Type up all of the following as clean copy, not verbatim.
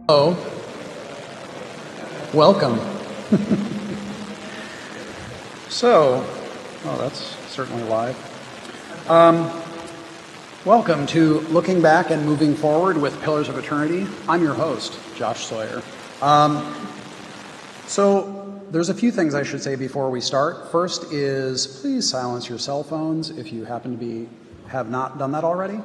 Hello. Welcome. That's certainly live. Welcome to Looking Back and Moving Forward with Pillars of Eternity. I'm your host, Josh Sawyer. So there's a few things I should say before we start. First is please silence your cell phones if you happen to have not done that already.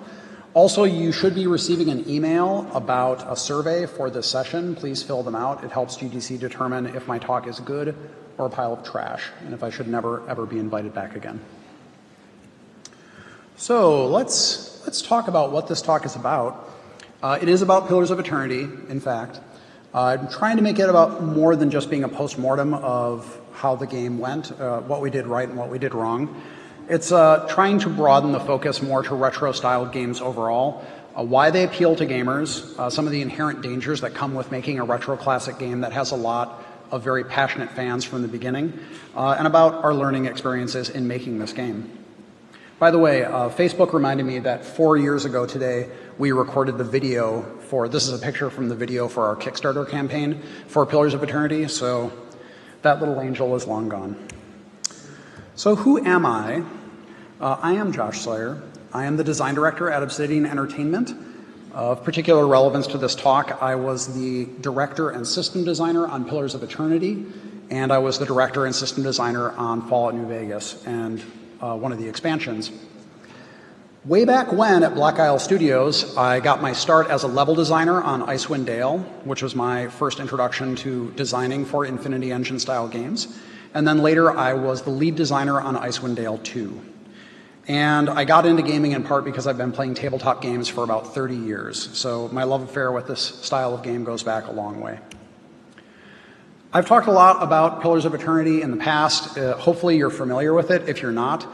Also, you should be receiving an email about a survey for this session. Please fill them out. It helps GDC determine if my talk is good or a pile of trash, and if I should never, ever be invited back again. So let's talk about what this talk is about. It is about Pillars of Eternity, in fact. I'm trying to make it about more than just being a post-mortem of how the game went, what we did right and what we did wrong. It's trying to broaden the focus more to retro-style games overall, why they appeal to gamers, some of the inherent dangers that come with making a retro classic game that has a lot of very passionate fans from the beginning, and about our learning experiences in making this game. By the way, Facebook reminded me that 4 years ago today, we recorded the video this is a picture from the video for our Kickstarter campaign for Pillars of Eternity, so that little angel is long gone. So who am I? I am Josh Sawyer. I am the design director at Obsidian Entertainment. Of particular relevance to this talk, I was the director and system designer on Pillars of Eternity, and I was the director and system designer on Fallout New Vegas and one of the expansions. Way back when at Black Isle Studios, I got my start as a level designer on Icewind Dale, which was my first introduction to designing for Infinity Engine style games. And then later I was the lead designer on Icewind Dale 2. And I got into gaming in part because I've been playing tabletop games for about 30 years. So my love affair with this style of game goes back a long way. I've talked a lot about Pillars of Eternity in the past. Hopefully you're familiar with it. If you're not,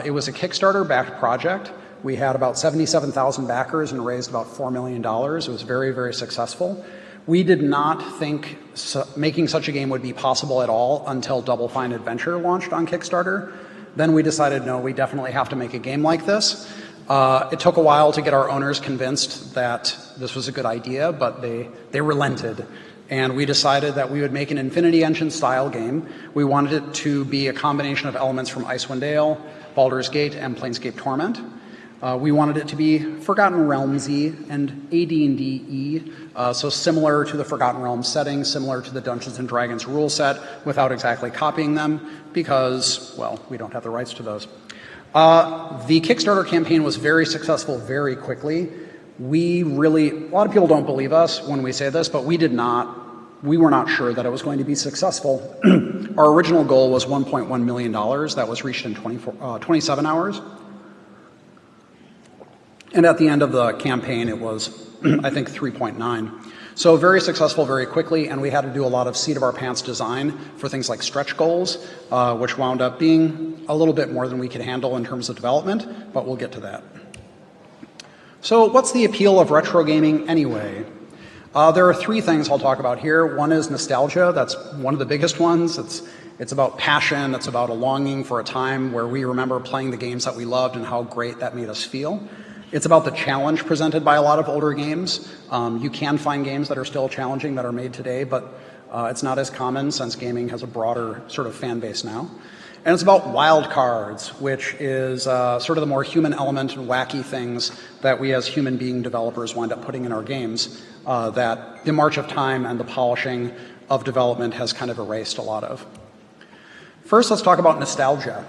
it was a Kickstarter-backed project. We had about 77,000 backers and raised about $4 million. It was very, very successful. We did not think making such a game would be possible at all until Double Fine Adventure launched on Kickstarter. Then we decided, no, we definitely have to make a game like this. It took a while to get our owners convinced that this was a good idea, but they relented. And we decided that we would make an Infinity Engine style game. We wanted it to be a combination of elements from Icewind Dale, Baldur's Gate, and Planescape Torment. We wanted it to be Forgotten Realms-y and AD&D-y, so similar to the Forgotten Realms setting, similar to the Dungeons & Dragons rule set, without exactly copying them, because, well, we don't have the rights to those. The Kickstarter campaign was very successful very quickly. A lot of people don't believe us when we say this, but we were not sure that it was going to be successful. Our original goal was $1.1 million. That was reached in 27 hours. And at the end of the campaign, it was, I think, 3.9. So very successful very quickly, and we had to do a lot of seat-of-our-pants design for things like stretch goals, which wound up being a little bit more than we could handle in terms of development, but we'll get to that. So what's the appeal of retro gaming anyway? There are three things I'll talk about here. One is nostalgia. That's one of the biggest ones. It's about passion. It's about a longing for a time where we remember playing the games that we loved and how great that made us feel. It's about the challenge presented by a lot of older games. You can find games that are still challenging that are made today, but it's not as common since gaming has a broader sort of fan base now. And it's about Wildcards, which is sort of the more human element and wacky things that we as human being developers wind up putting in our games that the march of time and the polishing of development has kind of erased a lot of. First, let's talk about nostalgia.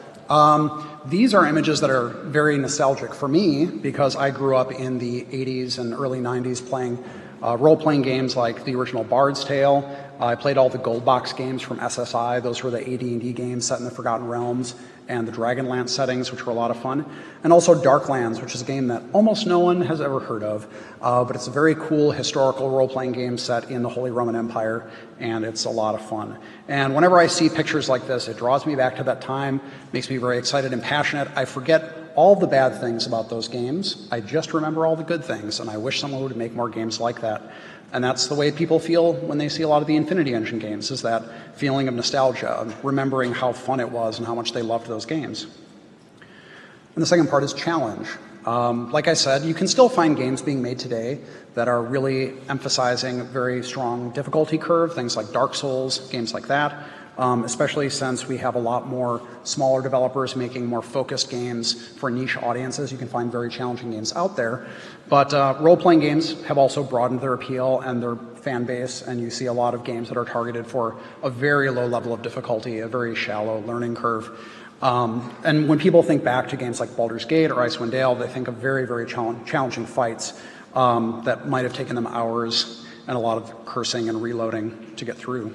These are images that are very nostalgic for me because I grew up in the 80s and early 90s playing role-playing games like the original Bard's Tale. I played all the Gold Box games from SSI. Those were the AD&D games set in the Forgotten Realms and the Dragonlance settings, which were a lot of fun. And also Darklands, which is a game that almost no one has ever heard of. But it's a very cool historical role-playing game set in the Holy Roman Empire, and it's a lot of fun. And whenever I see pictures like this, it draws me back to that time, makes me very excited and passionate. I forget all the bad things about those games. I just remember all the good things, and I wish someone would make more games like that. And that's the way people feel when they see a lot of the Infinity Engine games, is that feeling of nostalgia, of remembering how fun it was and how much they loved those games. And the second part is challenge. Like I said, you can still find games being made today that are really emphasizing a very strong difficulty curve, things like Dark Souls, games like that, especially since we have a lot more smaller developers making more focused games for niche audiences. You can find very challenging games out there. But role-playing games have also broadened their appeal and their fan base, and you see a lot of games that are targeted for a very low level of difficulty, a very shallow learning curve. And when people think back to games like Baldur's Gate or Icewind Dale, they think of very, very challenging fights that might have taken them hours and a lot of cursing and reloading to get through.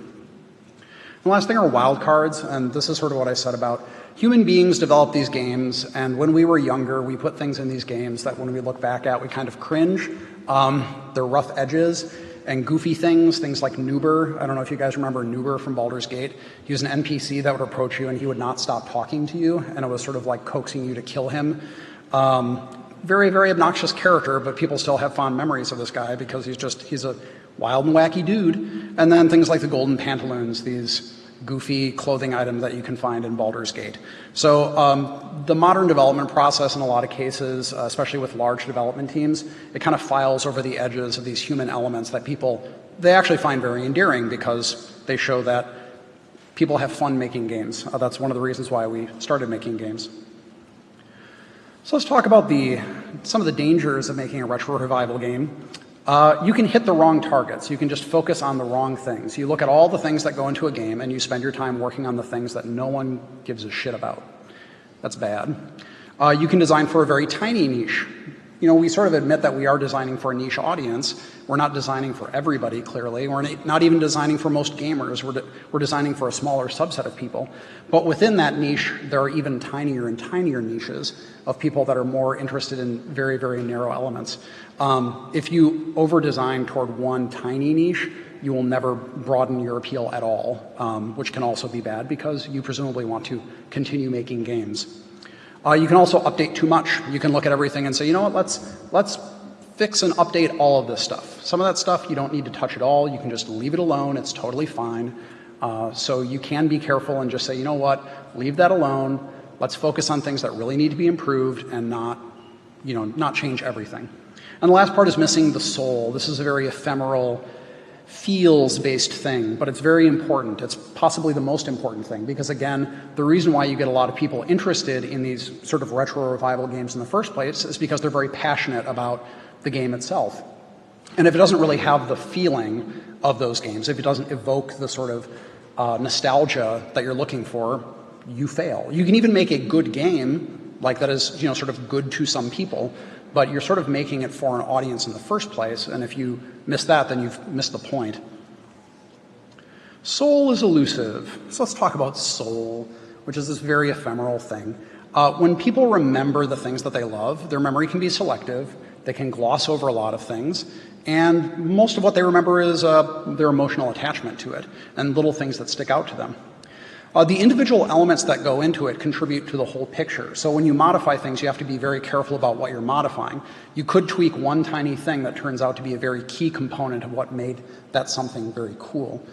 The last thing are wildcards, and this is sort of what I said about human beings develop these games, and when we were younger, we put things in these games that when we look back at, we kind of cringe. They're rough edges and goofy things like Noober. I don't know if you guys remember Noober from Baldur's Gate. He was an NPC that would approach you and he would not stop talking to you, and it was sort of like coaxing you to kill him. Very, very obnoxious character, but people still have fond memories of this guy because he's a wild and wacky dude. And then things like the golden pantaloons, these goofy clothing items that you can find in Baldur's Gate. So the modern development process in a lot of cases, especially with large development teams, it kind of files over the edges of these human elements that they actually find very endearing because they show that people have fun making games. That's one of the reasons why we started making games. So let's talk about some of the dangers of making a retro revival game. You can hit the wrong targets. You can just focus on the wrong things. You look at all the things that go into a game and you spend your time working on the things that no one gives a shit about. That's bad. You can design for a very tiny niche. You know, we sort of admit that we are designing for a niche audience. We're not designing for everybody, clearly. We're not even designing for most gamers. We're designing for a smaller subset of people. But within that niche, there are even tinier and tinier niches of people that are more interested in very, very narrow elements. If you over-design toward one tiny niche, you will never broaden your appeal at all, which can also be bad because you presumably want to continue making games. You can also update too much. You can look at everything and say, you know what, let's fix and update all of this stuff. Some of that stuff you don't need to touch at all. You can just leave it alone. It's totally fine. So you can be careful and just say, you know what, leave that alone. Let's focus on things that really need to be improved and not change everything. And the last part is missing the soul. This is a very ephemeral, feels-based thing, but it's very important. It's possibly the most important thing because, again, the reason why you get a lot of people interested in these sort of retro revival games in the first place is because they're very passionate about the game itself. And if it doesn't really have the feeling of those games, if it doesn't evoke the sort of nostalgia that you're looking for, you fail. You can even make a good game like that is, sort of good to some people, but you're sort of making it for an audience in the first place, and if you miss that, then you've missed the point. Soul is elusive. So let's talk about soul, which is this very ephemeral thing. When people remember the things that they love, their memory can be selective, they can gloss over a lot of things, and most of what they remember is their emotional attachment to it, and little things that stick out to them. The individual elements that go into it contribute to the whole picture. So when you modify things, you have to be very careful about what you're modifying. You could tweak one tiny thing that turns out to be a very key component of what made that something very cool.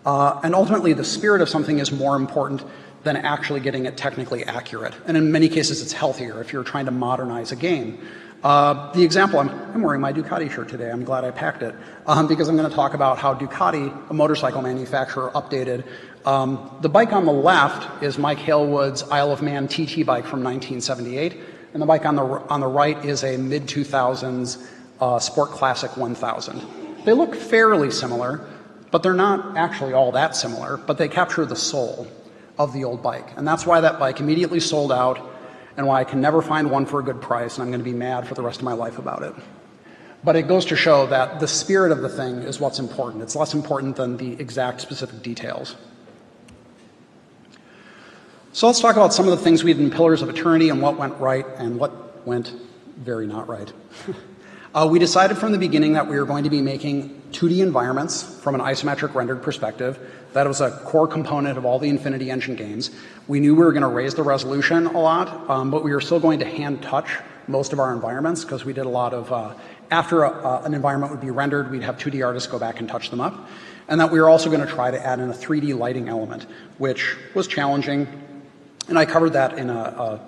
And ultimately, the spirit of something is more important than actually getting it technically accurate. And in many cases, it's healthier if you're trying to modernize a game. The example, I'm wearing my Ducati shirt today. I'm glad I packed it because I'm going to talk about how Ducati, a motorcycle manufacturer, updated. The bike on the left is Mike Halewood's Isle of Man TT bike from 1978, and the bike on the right is a mid-2000s Sport Classic 1000. They look fairly similar, but they're not actually all that similar, but they capture the soul of the old bike. And that's why that bike immediately sold out and why I can never find one for a good price, and I'm going to be mad for the rest of my life about it. But it goes to show that the spirit of the thing is what's important. It's less important than the exact specific details. So let's talk about some of the things we did in Pillars of Eternity and what went right and what went very not right. We decided from the beginning that we were going to be making 2D environments from an isometric rendered perspective. That was a core component of all the Infinity Engine games. We knew we were going to raise the resolution a lot, but we were still going to hand touch most of our environments because we did a lot of, after an environment would be rendered, we'd have 2D artists go back and touch them up. And that we were also going to try to add in a 3D lighting element, which was challenging. And I covered that in a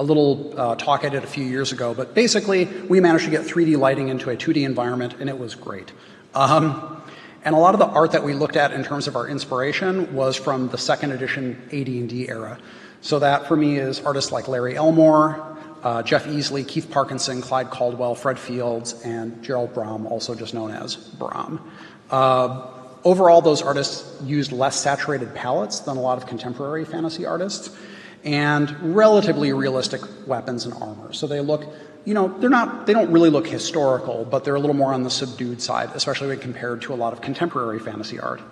a little talk I did a few years ago. But basically, we managed to get 3D lighting into a 2D environment, and it was great. And a lot of the art that we looked at in terms of our inspiration was from the second edition AD&D era. So that, for me, is artists like Larry Elmore, Jeff Easley, Keith Parkinson, Clyde Caldwell, Fred Fields, and Gerald Brom, also just known as Brom. Overall, those artists used less saturated palettes than a lot of contemporary fantasy artists, and relatively realistic weapons and armor. So they look, they don't really look historical, but they're a little more on the subdued side, especially when compared to a lot of contemporary fantasy art.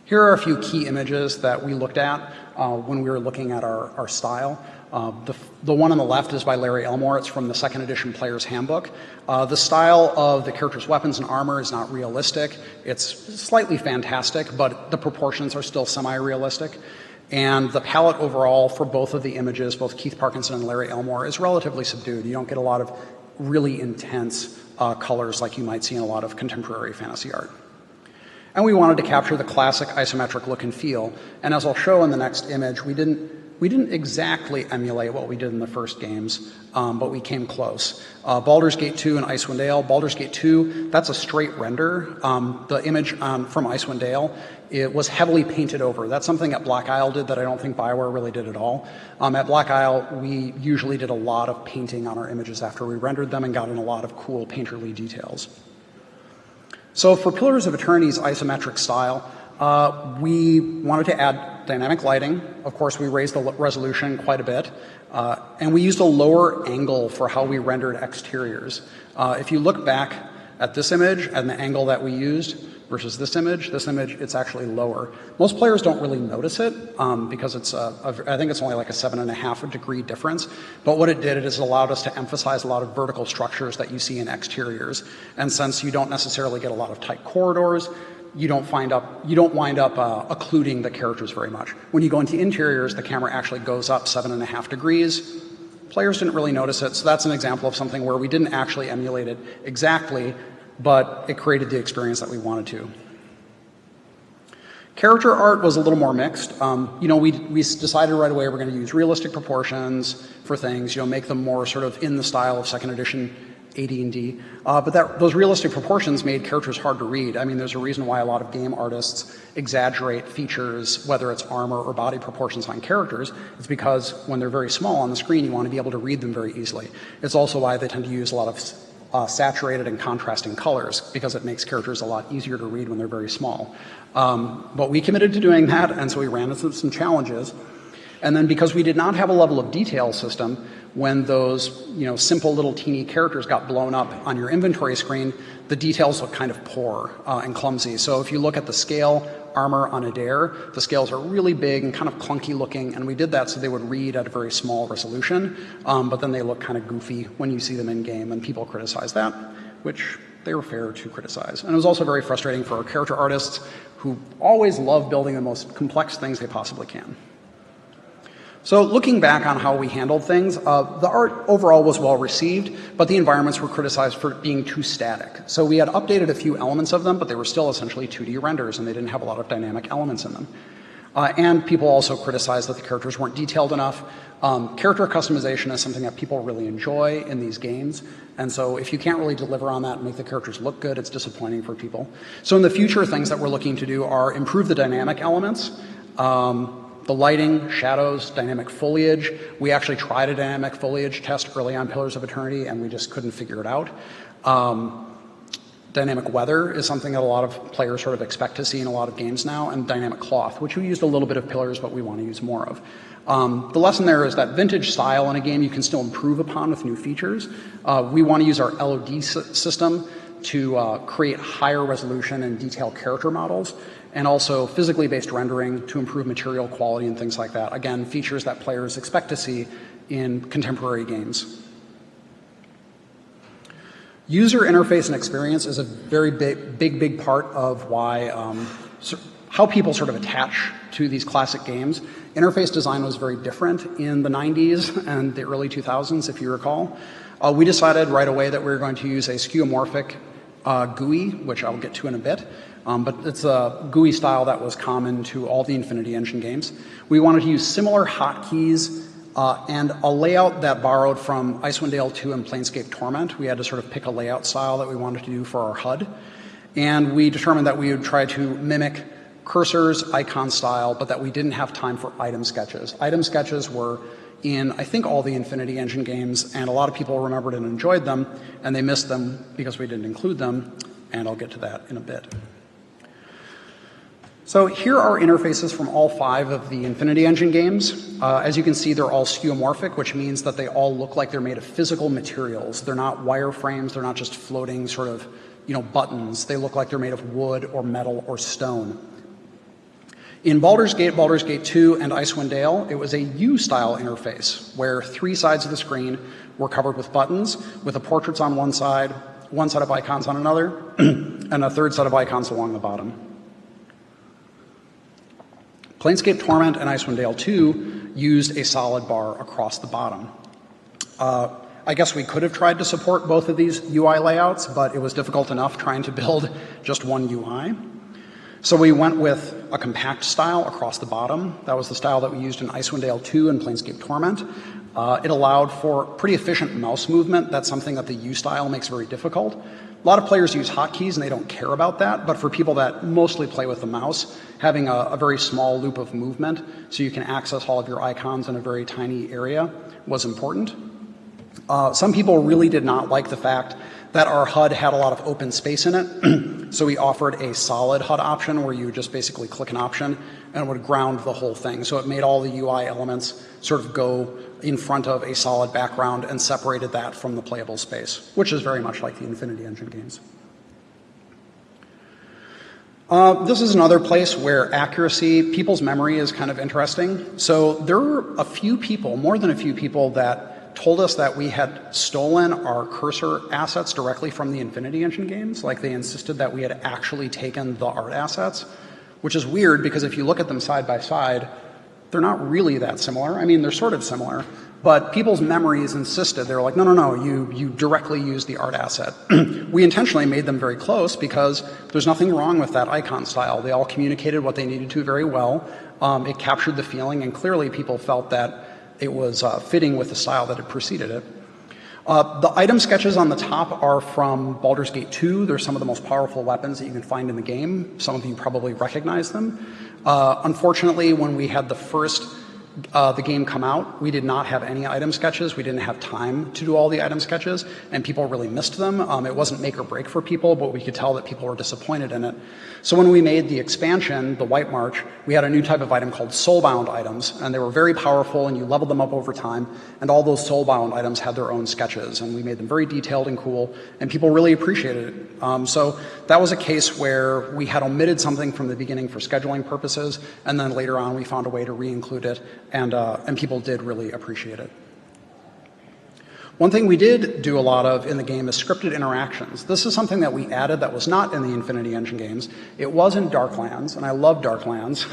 Here are a few key images that we looked at when we were looking at our style. The one on the left is by Larry Elmore. It's from the second edition Player's Handbook. The style of the character's weapons and armor is not realistic. It's slightly fantastic, but the proportions are still semi-realistic. And the palette overall for both of the images, both Keith Parkinson and Larry Elmore, is relatively subdued. You don't get a lot of really intense colors like you might see in a lot of contemporary fantasy art. And we wanted to capture the classic isometric look and feel. And as I'll show in the next image, we didn't exactly emulate what we did in the first games, but we came close. Baldur's Gate 2 and Icewind Dale. Baldur's Gate 2, that's a straight render. The image from Icewind Dale, it was heavily painted over. That's something that Black Isle did that I don't think BioWare really did at all. At Black Isle, we usually did a lot of painting on our images after we rendered them and got in a lot of cool painterly details. So for Pillars of Eternity's isometric style, we wanted to add dynamic lighting. Of course, we raised the resolution quite a bit. And we used a lower angle for how we rendered exteriors. If you look back at this image and the angle that we used versus this image, it's actually lower. Most players don't really notice it because I think it's only like a 7.5 degree difference. But what it did is it allowed us to emphasize a lot of vertical structures that you see in exteriors. And since you don't necessarily get a lot of tight corridors, you don't wind up occluding the characters very much. When you go into interiors, the camera actually goes up 7.5 degrees. Players didn't really notice it, so that's an example of something where we didn't actually emulate it exactly, but it created the experience that we wanted to. Character art was a little more mixed. We decided right away we're going to use realistic proportions for things, make them more sort of in the style of second edition AD&D. But those realistic proportions made characters hard to read. I mean, there's a reason why a lot of game artists exaggerate features, whether it's armor or body proportions on characters. It's because when they're very small on the screen, you want to be able to read them very easily. It's also why they tend to use a lot of saturated and contrasting colors, because it makes characters a lot easier to read when they're very small. But we committed to doing that, and so we ran into some challenges. And then because we did not have a level of detail system, when those simple little teeny characters got blown up on your inventory screen, the details look kind of poor and clumsy. So if you look at the scale armor on Adair, the scales are really big and kind of clunky looking, and we did that so they would read at a very small resolution, but then they look kind of goofy when you see them in game, and people criticize that, which they were fair to criticize. And it was also very frustrating for our character artists, who always love building the most complex things they possibly can. So looking back on how we handled things, the art overall was well received, but the environments were criticized for being too static. So we had updated a few elements of them, but they were still essentially 2D renders, and they didn't have a lot of dynamic elements in them. And people also criticized that the characters weren't detailed enough. Character customization is something that people really enjoy in these games, and so if you can't really deliver on that and make the characters look good, it's disappointing for people. So in the future, things that we're looking to do are improve the dynamic elements, the lighting, shadows, dynamic foliage. We actually tried a dynamic foliage test early on Pillars of Eternity, and we just couldn't figure it out. Dynamic weather is something that a lot of players sort of expect to see in a lot of games now, and dynamic cloth, which we used a little bit of Pillars, but we want to use more of. The lesson there is that vintage style in a game you can still improve upon with new features. We want to use our LOD system to create higher resolution and detailed character models, and also physically based rendering to improve material quality and things like that. Again, features that players expect to see in contemporary games. User interface and experience is a very big part of why, how people sort of attach to these classic games. Interface design was very different in the 90s and the early 2000s, if you recall. We decided right away that we were going to use a skeuomorphic GUI, which I'll get to in a bit. But it's a GUI style that was common to all the Infinity Engine games. We wanted to use similar hotkeys and a layout that borrowed from Icewind Dale 2 and Planescape Torment. We had to sort of pick a layout style that we wanted to do for our HUD. And we determined that we would try to mimic cursors, icon style, but that we didn't have time for item sketches. Item sketches were in, I think, all the Infinity Engine games, and a lot of people remembered and enjoyed them, and they missed them because we didn't include them, and I'll get to that in a bit. So here are interfaces from all 5 of the Infinity Engine games. As you can see, they're all skeuomorphic, which means that they all look like they're made of physical materials. They're not wireframes, they're not just floating sort of, buttons. They look like they're made of wood or metal or stone. In Baldur's Gate 2, and Icewind Dale, it was a U-style interface where 3 sides of the screen were covered with buttons, with the portraits on one set of icons on another, and a third set of icons along the bottom. Planescape Torment and Icewind Dale 2 used a solid bar across the bottom. I guess we could have tried to support both of these UI layouts, but it was difficult enough trying to build just one UI. So we went with a compact style across the bottom. That was the style that we used in Icewind Dale 2 and Planescape Torment. It allowed for pretty efficient mouse movement. That's something that the U style makes very difficult. A lot of players use hotkeys and they don't care about that, but for people that mostly play with the mouse, having a very small loop of movement so you can access all of your icons in a very tiny area was important. Some people really did not like the fact that our HUD had a lot of open space in it. So we offered a solid HUD option where you would just basically click an option and it would ground the whole thing. So it made all the UI elements sort of go in front of a solid background and separated that from the playable space, which is very much like the Infinity Engine games. This is another place where accuracy, people's memory is kind of interesting. So there were a few people, more than a few people, that told us that we had stolen our cursor assets directly from the Infinity Engine games. Like they insisted that we had actually taken the art assets, which is weird because if you look at them side by side, they're not really that similar. I mean, they're sort of similar, but people's memories insisted. They were like, no, you directly use the art asset. We intentionally made them very close because there's nothing wrong with that icon style. They all communicated what they needed to very well. It captured the feeling, and clearly people felt that it was fitting with the style that had preceded it. The item sketches on the top are from Baldur's Gate 2. They're some of the most powerful weapons that you can find in the game. Some of you probably recognize them. Unfortunately, when we had the game come out, we did not have any item sketches. We didn't have time to do all the item sketches, and people really missed them. It wasn't make or break for people, but we could tell that people were disappointed in it. So when we made the expansion, the White March, we had a new type of item called soulbound items, and they were very powerful, and you leveled them up over time, and all those soulbound items had their own sketches, and we made them very detailed and cool, and people really appreciated it. So that was a case where we had omitted something from the beginning for scheduling purposes, and then later on we found a way to re-include it, and people did really appreciate it. One thing we did do a lot of in the game is scripted interactions. This is something that we added that was not in the Infinity Engine games. It was in Darklands, and I love Darklands.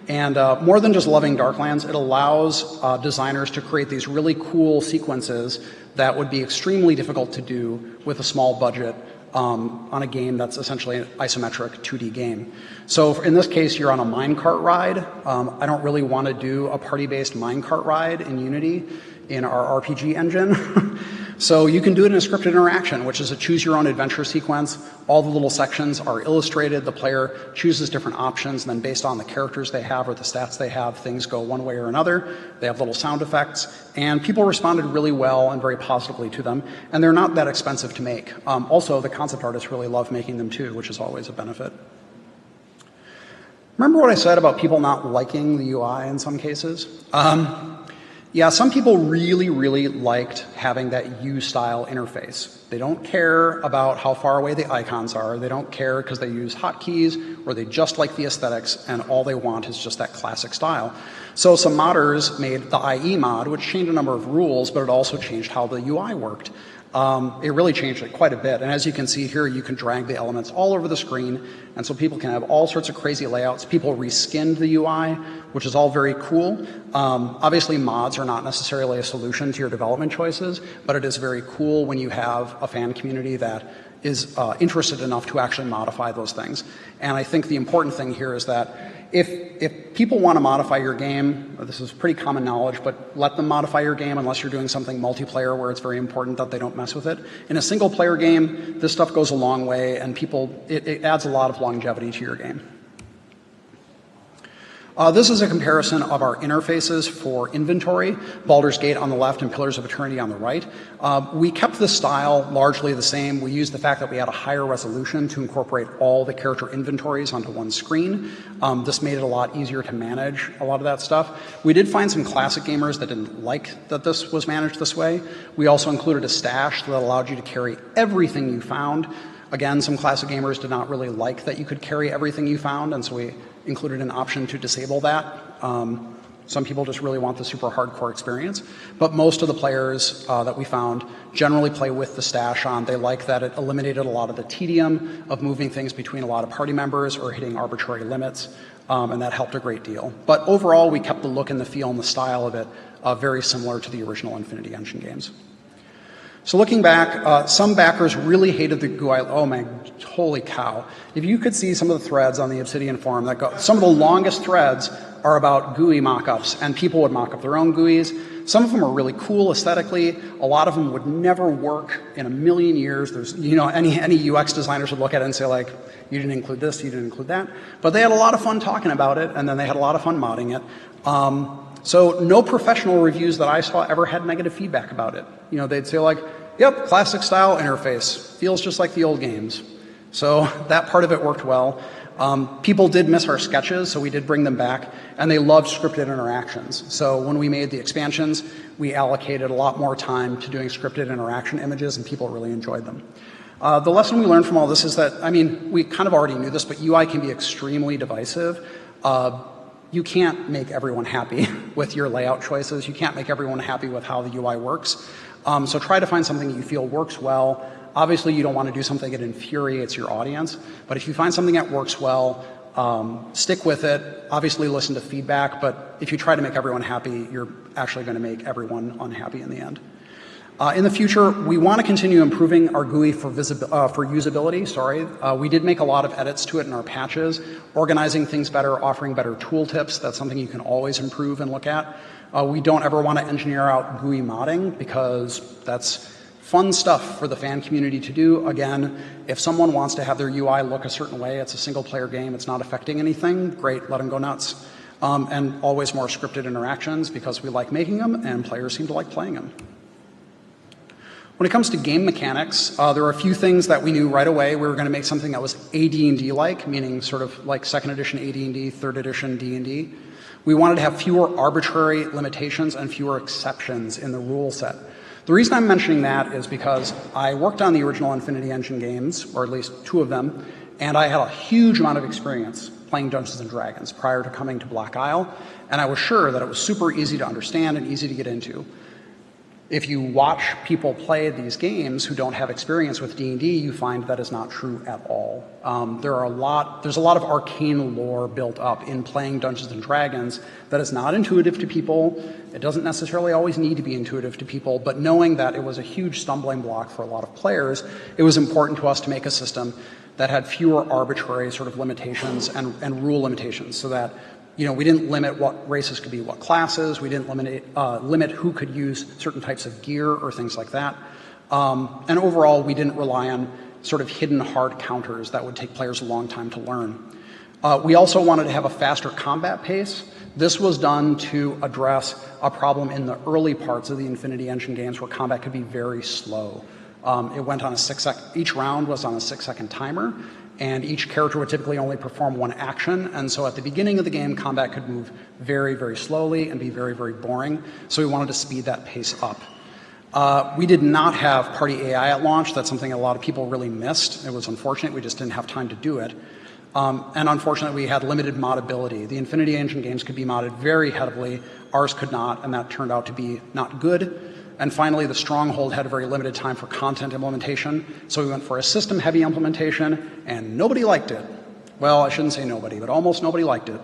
And more than just loving Darklands, it allows designers to create these really cool sequences that would be extremely difficult to do with a small budget on a game that's essentially an isometric 2D game. So in this case, you're on a minecart ride. I don't really want to do a party-based minecart ride in Unity in our RPG engine. So you can do it in a scripted interaction, which is a choose-your-own-adventure sequence. All the little sections are illustrated. The player chooses different options, and then based on the characters they have or the stats they have, things go one way or another. They have little sound effects, and people responded really well and very positively to them, and they're not that expensive to make. Also, the concept artists really love making them too, which is always a benefit. Remember what I said about people not liking the UI in some cases? Yeah, some people really, really liked having that U-style interface. They don't care about how far away the icons are. They don't care because they use hotkeys, or they just like the aesthetics, and all they want is just that classic style. So some modders made the IE mod, which changed a number of rules, but it also changed how the UI worked. It really changed it quite a bit. And as you can see here, you can drag the elements all over the screen. And so people can have all sorts of crazy layouts. People reskinned the UI, which is all very cool. Obviously, mods are not necessarily a solution to your development choices, but it is very cool when you have a fan community that is interested enough to actually modify those things. And I think the important thing here is that if people want to modify your game, this is pretty common knowledge, but let them modify your game unless you're doing something multiplayer where it's very important that they don't mess with it. In a single-player game, this stuff goes a long way, and it adds a lot of longevity to your game. This is a comparison of our interfaces for inventory, Baldur's Gate on the left and Pillars of Eternity on the right. We kept the style largely the same. We used the fact that we had a higher resolution to incorporate all the character inventories onto one screen. This made it a lot easier to manage a lot of that stuff. We did find some classic gamers that didn't like that this was managed this way. We also included a stash that allowed you to carry everything you found. Again, some classic gamers did not really like that you could carry everything you found, and so we included an option to disable that. Some people just really want the super hardcore experience, but most of the players that we found generally play with the stash on. They like that it eliminated a lot of the tedium of moving things between a lot of party members or hitting arbitrary limits, and that helped a great deal. But overall, we kept the look and the feel and the style of it very similar to the original Infinity Engine games. So looking back, some backers really hated the GUI. Oh my, holy cow. If you could see some of the threads on the Obsidian forum, some of the longest threads are about GUI mock-ups, and people would mock up their own GUIs. Some of them are really cool aesthetically. A lot of them would never work in a million years. There's, any UX designers would look at it and say, like, you didn't include this, you didn't include that. But they had a lot of fun talking about it, and then they had a lot of fun modding it. So no professional reviews that I saw ever had negative feedback about it. They'd say like, yep, classic style interface, feels just like the old games. So that part of it worked well. People did miss our sketches, so we did bring them back, and they loved scripted interactions. So when we made the expansions, we allocated a lot more time to doing scripted interaction images, and people really enjoyed them. The lesson we learned from all this is that, we kind of already knew this, but UI can be extremely divisive. You can't make everyone happy with your layout choices. You can't make everyone happy with how the UI works. So try to find something that you feel works well. Obviously, you don't want to do something that infuriates your audience, but if you find something that works well, stick with it. Obviously, listen to feedback, but if you try to make everyone happy, you're actually going to make everyone unhappy in the end. In the future, we want to continue improving our GUI for usability. We did make a lot of edits to it in our patches, organizing things better, offering better tooltips. That's something you can always improve and look at. We don't ever want to engineer out GUI modding because that's fun stuff for the fan community to do. Again, if someone wants to have their UI look a certain way, it's a single-player game, it's not affecting anything, great, let them go nuts. And always more scripted interactions because we like making them and players seem to like playing them. When it comes to game mechanics, there are a few things that we knew right away. We were going to make something that was AD&D-like, meaning sort of like 2nd edition AD&D, 3rd edition D&D. We wanted to have fewer arbitrary limitations and fewer exceptions in the rule set. The reason I'm mentioning that is because I worked on the original Infinity Engine games, or at least 2 of them, and I had a huge amount of experience playing Dungeons & Dragons prior to coming to Black Isle, and I was sure that it was super easy to understand and easy to get into. If you watch people play these games who don't have experience with D&D, you find that is not true at all. There's a lot of arcane lore built up in playing Dungeons & Dragons that is not intuitive to people. It doesn't necessarily always need to be intuitive to people, but knowing that it was a huge stumbling block for a lot of players, it was important to us to make a system that had fewer arbitrary sort of limitations and rule limitations so that we didn't limit what races could be what classes. We didn't limit who could use certain types of gear or things like that. And overall, we didn't rely on sort of hidden hard counters that would take players a long time to learn. We also wanted to have a faster combat pace. This was done to address a problem in the early parts of the Infinity Engine games where combat could be very slow. It went on a each round was on a 6-second timer, and each character would typically only perform one action, and so at the beginning of the game, combat could move very, very slowly and be very, very boring, so we wanted to speed that pace up. We did not have party AI at launch. That's something a lot of people really missed. It was unfortunate. We just didn't have time to do it. And unfortunately, we had limited modability. The Infinity Engine games could be modded very heavily. Ours could not, and that turned out to be not good. And finally, the Stronghold had a very limited time for content implementation, so we went for a system-heavy implementation, and nobody liked it. Well, I shouldn't say nobody, but almost nobody liked it.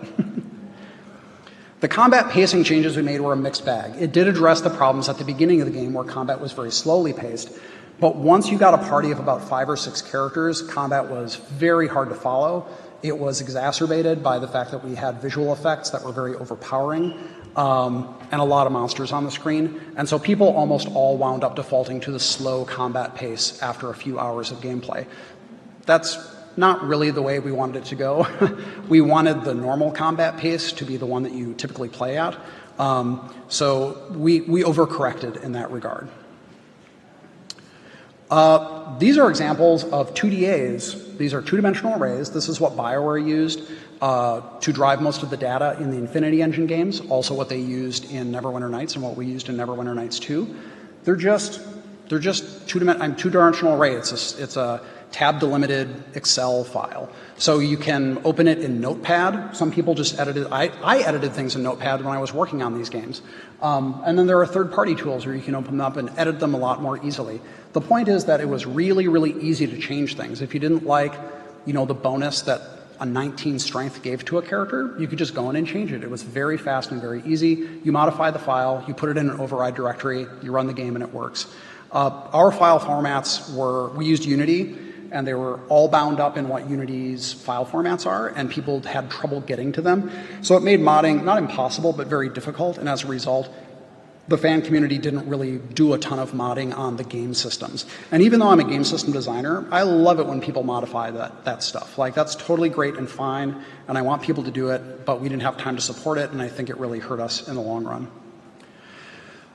The combat pacing changes we made were a mixed bag. It did address the problems at the beginning of the game where combat was very slowly paced, but once you got a party of about 5 or 6 characters, combat was very hard to follow. It was exacerbated by the fact that we had visual effects that were very overpowering, and a lot of monsters on the screen, and so people almost all wound up defaulting to the slow combat pace after a few hours of gameplay. That's not really the way we wanted it to go. We wanted the normal combat pace to be the one that you typically play at. So we overcorrected in that regard. These are examples of 2DAs. These are two-dimensional arrays. This is what BioWare used to drive most of the data in the Infinity Engine games, also what they used in Neverwinter Nights and what we used in Neverwinter Nights 2. They're just two-dimensional array. It's a tab-delimited Excel file. So you can open it in Notepad. Some people just edited. I edited things in Notepad when I was working on these games. And then there are third-party tools where you can open them up and edit them a lot more easily. The point is that it was really, really easy to change things. If you didn't like, the bonus that a 19 strength gave to a character, you could just go in and change it. It was very fast and very easy. You modify the file, you put it in an override directory, you run the game, and it works. Our file formats we used Unity, and they were all bound up in what Unity's file formats are, and people had trouble getting to them. So it made modding not impossible, but very difficult, and as a result, the fan community didn't really do a ton of modding on the game systems. And even though I'm a game system designer, I love it when people modify that stuff. Like, that's totally great and fine, and I want people to do it, but we didn't have time to support it, and I think it really hurt us in the long run.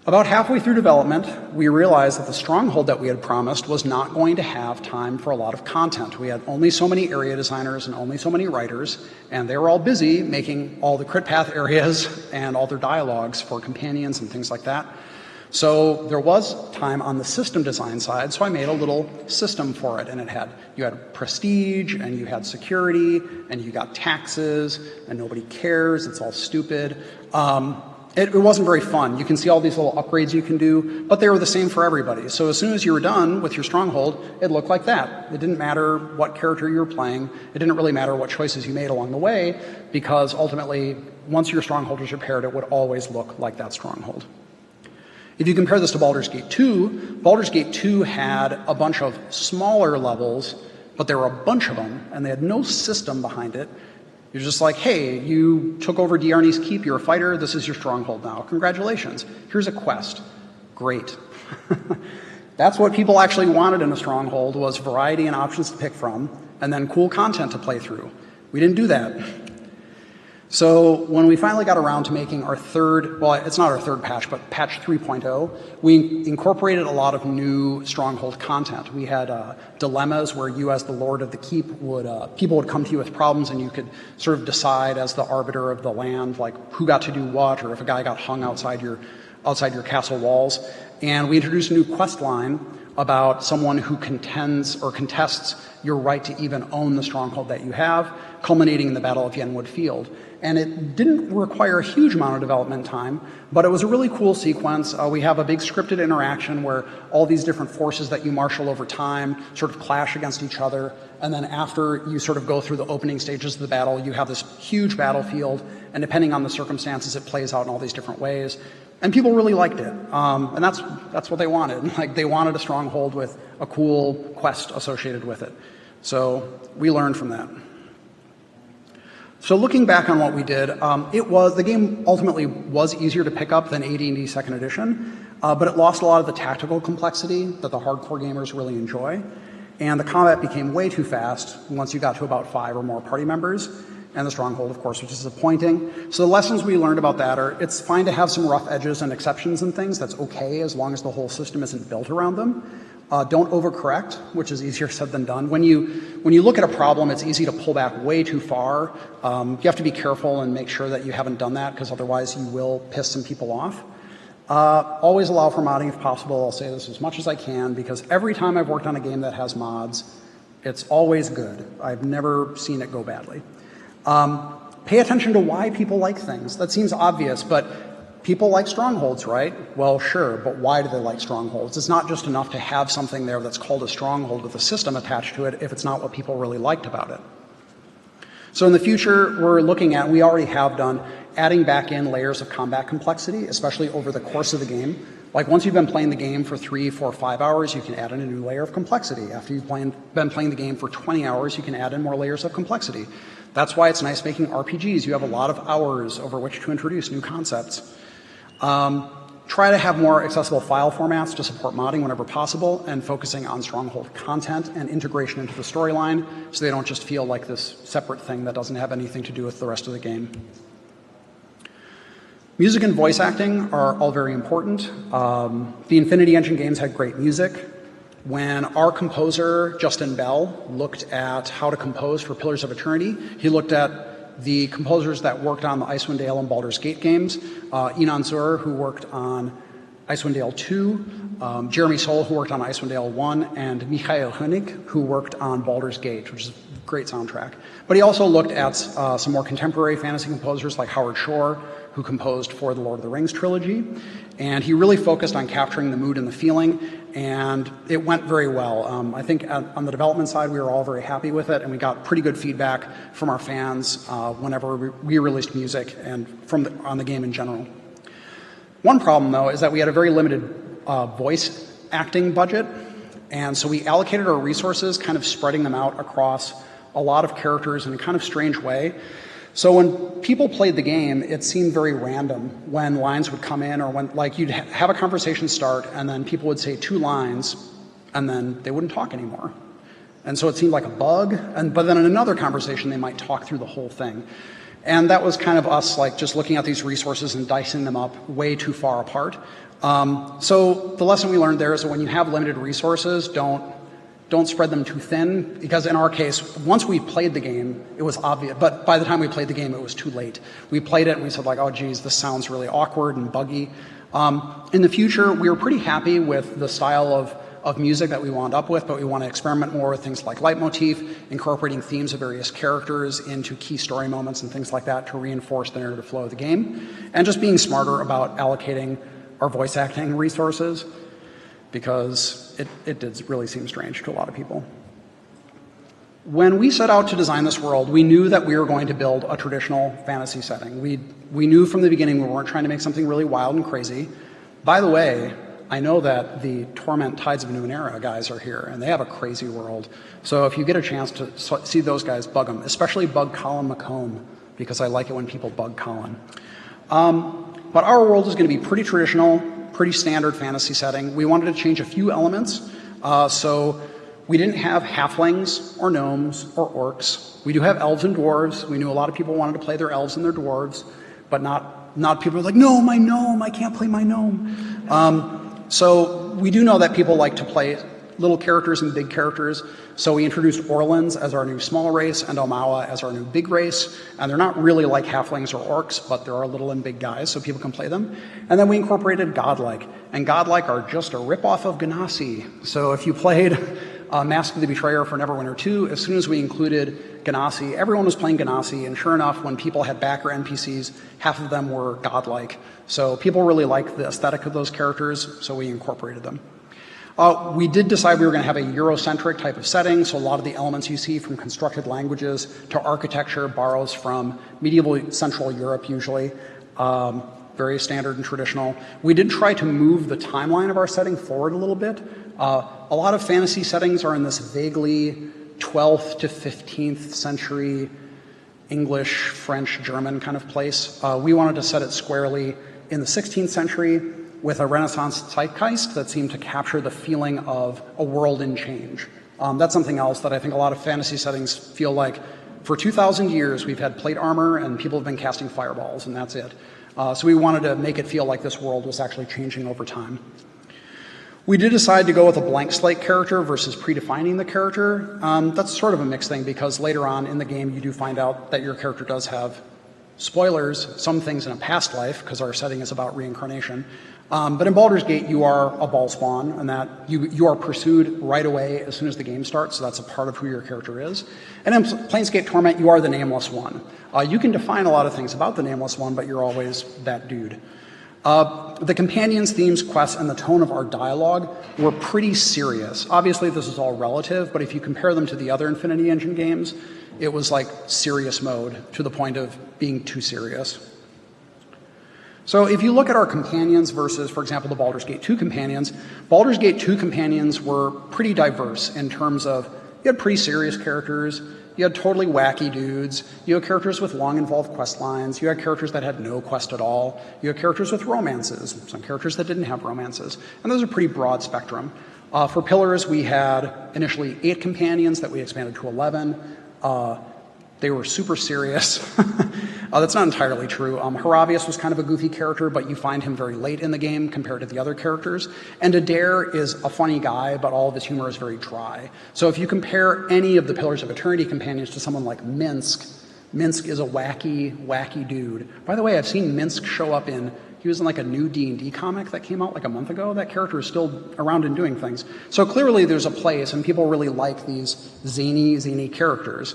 About halfway through development, we realized that the stronghold that we had promised was not going to have time for a lot of content. We had only so many area designers and only so many writers, and they were all busy making all the crit path areas and all their dialogues for companions and things like that. So there was time on the system design side, so I made a little system for it, and you had prestige, and you had security, and you got taxes, and nobody cares, it's all stupid. It wasn't very fun. You can see all these little upgrades you can do, but they were the same for everybody. So as soon as you were done with your stronghold, it looked like that. It didn't matter what character you were playing. It didn't really matter what choices you made along the way, because ultimately, once your stronghold was repaired, it would always look like that stronghold. If you compare this to Baldur's Gate 2, Baldur's Gate 2 had a bunch of smaller levels, but there were a bunch of them, and they had no system behind it. You're just like, hey, you took over Diarni's Keep, you're a fighter, this is your stronghold now. Congratulations. Here's a quest. Great. That's what people actually wanted in a stronghold, was variety and options to pick from, and then cool content to play through. We didn't do that. So when we finally got around to making our it's not our third patch, but patch 3.0, we incorporated a lot of new stronghold content. We had dilemmas where you, as the lord of the keep, people would come to you with problems, and you could sort of decide as the arbiter of the land, like who got to do what, or if a guy got hung outside your castle walls. And we introduced a new quest line about someone who contests your right to even own the stronghold that you have, culminating in the Battle of Yenwood Field. And it didn't require a huge amount of development time, but it was a really cool sequence. We have a big scripted interaction where all these different forces that you marshal over time sort of clash against each other, and then after you sort of go through the opening stages of the battle, you have this huge battlefield, and depending on the circumstances, it plays out in all these different ways. And people really liked it, and that's what they wanted. Like, they wanted a stronghold with a cool quest associated with it. So we learned from that. So looking back on what we did, the game ultimately was easier to pick up than AD&D 2nd Edition, but it lost a lot of the tactical complexity that the hardcore gamers really enjoy, and the combat became way too fast once you got to about 5 or more party members, and the stronghold, of course, which is disappointing. So the lessons we learned about that are, it's fine to have some rough edges and exceptions and things. That's okay as long as the whole system isn't built around them. Don't overcorrect, which is easier said than done. When you look at a problem, it's easy to pull back way too far. You have to be careful and make sure that you haven't done that, because otherwise you will piss some people off. Always allow for modding if possible. I'll say this as much as I can, because every time I've worked on a game that has mods, it's always good. I've never seen it go badly. Pay attention to why people like things. That seems obvious, but people like strongholds, right? Well, sure, but why do they like strongholds? It's not just enough to have something there that's called a stronghold with a system attached to it if it's not what people really liked about it. So in the future, we already have done, adding back in layers of combat complexity, especially over the course of the game. Like once you've been playing the game for 3, 4, 5 hours, you can add in a new layer of complexity. After you've been playing the game for 20 hours, you can add in more layers of complexity. That's why it's nice making RPGs. You have a lot of hours over which to introduce new concepts. Try to have more accessible file formats to support modding whenever possible, and focusing on Stronghold content and integration into the storyline so they don't just feel like this separate thing that doesn't have anything to do with the rest of the game. Music and voice acting are all very important. The Infinity Engine games had great music. When our composer, Justin Bell, looked at how to compose for Pillars of Eternity, he looked at the composers that worked on the Icewind Dale and Baldur's Gate games, Inan Zur, who worked on Icewind Dale 2, Jeremy Soule, who worked on Icewind Dale 1, and Michael Hönig, who worked on Baldur's Gate, which is a great soundtrack. But he also looked at some more contemporary fantasy composers like Howard Shore, who composed for the Lord of the Rings trilogy. And he really focused on capturing the mood and the feeling, and it went very well. I think on the development side, we were all very happy with it, and we got pretty good feedback from our fans whenever we released music and on the game in general. One problem, though, is that we had a very limited voice acting budget, and so we allocated our resources, kind of spreading them out across a lot of characters in a kind of strange way. So when people played the game, it seemed very random when lines would come in, or when like you'd have a conversation start and then people would say 2 lines and then they wouldn't talk anymore. And so it seemed like a bug, but then in another conversation they might talk through the whole thing. And that was kind of us like just looking at these resources and dicing them up way too far apart. So the lesson we learned there is that when you have limited resources, don't spread them too thin, because in our case, once we played the game, it was obvious, but by the time we played the game, it was too late. We played it and we said like, oh geez, this sounds really awkward and buggy. In the future, we were pretty happy with the style of music that we wound up with, but we want to experiment more with things like leitmotif, incorporating themes of various characters into key story moments and things like that to reinforce the narrative flow of the game, and just being smarter about allocating our voice acting resources, because it did really seem strange to a lot of people. When we set out to design this world, we knew that we were going to build a traditional fantasy setting. We knew from the beginning we weren't trying to make something really wild and crazy. By the way, I know that the Torment Tides of Numenera guys are here, and they have a crazy world. So if you get a chance to see those guys, bug them, especially bug Colin McComb, because I like it when people bug Colin. But our world is going to be pretty traditional, pretty standard fantasy setting. We wanted to change a few elements. So we didn't have halflings or gnomes or orcs. We do have elves and dwarves. We knew a lot of people wanted to play their elves and their dwarves, but not people were like, no, my gnome, I can't play my gnome. So we do know that people like to play little characters and big characters. So we introduced Orlans as our new small race and Omawa as our new big race. And they're not really like halflings or orcs, but there are little and big guys, so people can play them. And then we incorporated godlike. And godlike are just a ripoff of Ganassi. So if you played Mask of the Betrayer for Neverwinter 2, as soon as we included Ganassi, everyone was playing Ganassi. And sure enough, when people had backer NPCs, half of them were godlike. So people really liked the aesthetic of those characters, so we incorporated them. We did decide we were going to have a Eurocentric type of setting, so a lot of the elements you see from constructed languages to architecture borrows from medieval Central Europe usually, very standard and traditional. We did try to move the timeline of our setting forward a little bit. A lot of fantasy settings are in this vaguely 12th to 15th century English, French, German kind of place. We wanted to set it squarely in the 16th century, with a Renaissance zeitgeist that seemed to capture the feeling of a world in change. That's something else that I think a lot of fantasy settings feel like. For 2,000 years, we've had plate armor and people have been casting fireballs, and that's it. So we wanted to make it feel like this world was actually changing over time. We did decide to go with a blank slate character versus predefining the character. That's sort of a mixed thing, because later on in the game you do find out that your character does have, spoilers, some things in a past life, because our setting is about reincarnation. But in Baldur's Gate, you are a ball spawn, and that you are pursued right away as soon as the game starts, so that's a part of who your character is. And in Planescape Torment, you are the Nameless One. You can define a lot of things about the Nameless One, but you're always that dude. The companions, themes, quests, and the tone of our dialogue were pretty serious. Obviously, this is all relative, but if you compare them to the other Infinity Engine games, it was like serious mode, to the point of being too serious. So if you look at our companions versus, for example, the Baldur's Gate 2 companions, Baldur's Gate 2 companions were pretty diverse in terms of you had pretty serious characters, you had totally wacky dudes, you had characters with long involved quest lines, you had characters that had no quest at all, you had characters with romances, some characters that didn't have romances, and those are a pretty broad spectrum. For Pillars, we had initially 8 companions that we expanded to 11. They were super serious. That's not entirely true. Haravius was kind of a goofy character, but you find him very late in the game compared to the other characters. And Adair is a funny guy, but all of his humor is very dry. So if you compare any of the Pillars of Eternity companions to someone like Minsk, Minsk is a wacky dude. By the way, I've seen Minsk show up he was in like a new D&D comic that came out like a month ago. That character is still around and doing things. So clearly there's a place, and people really like these zany characters.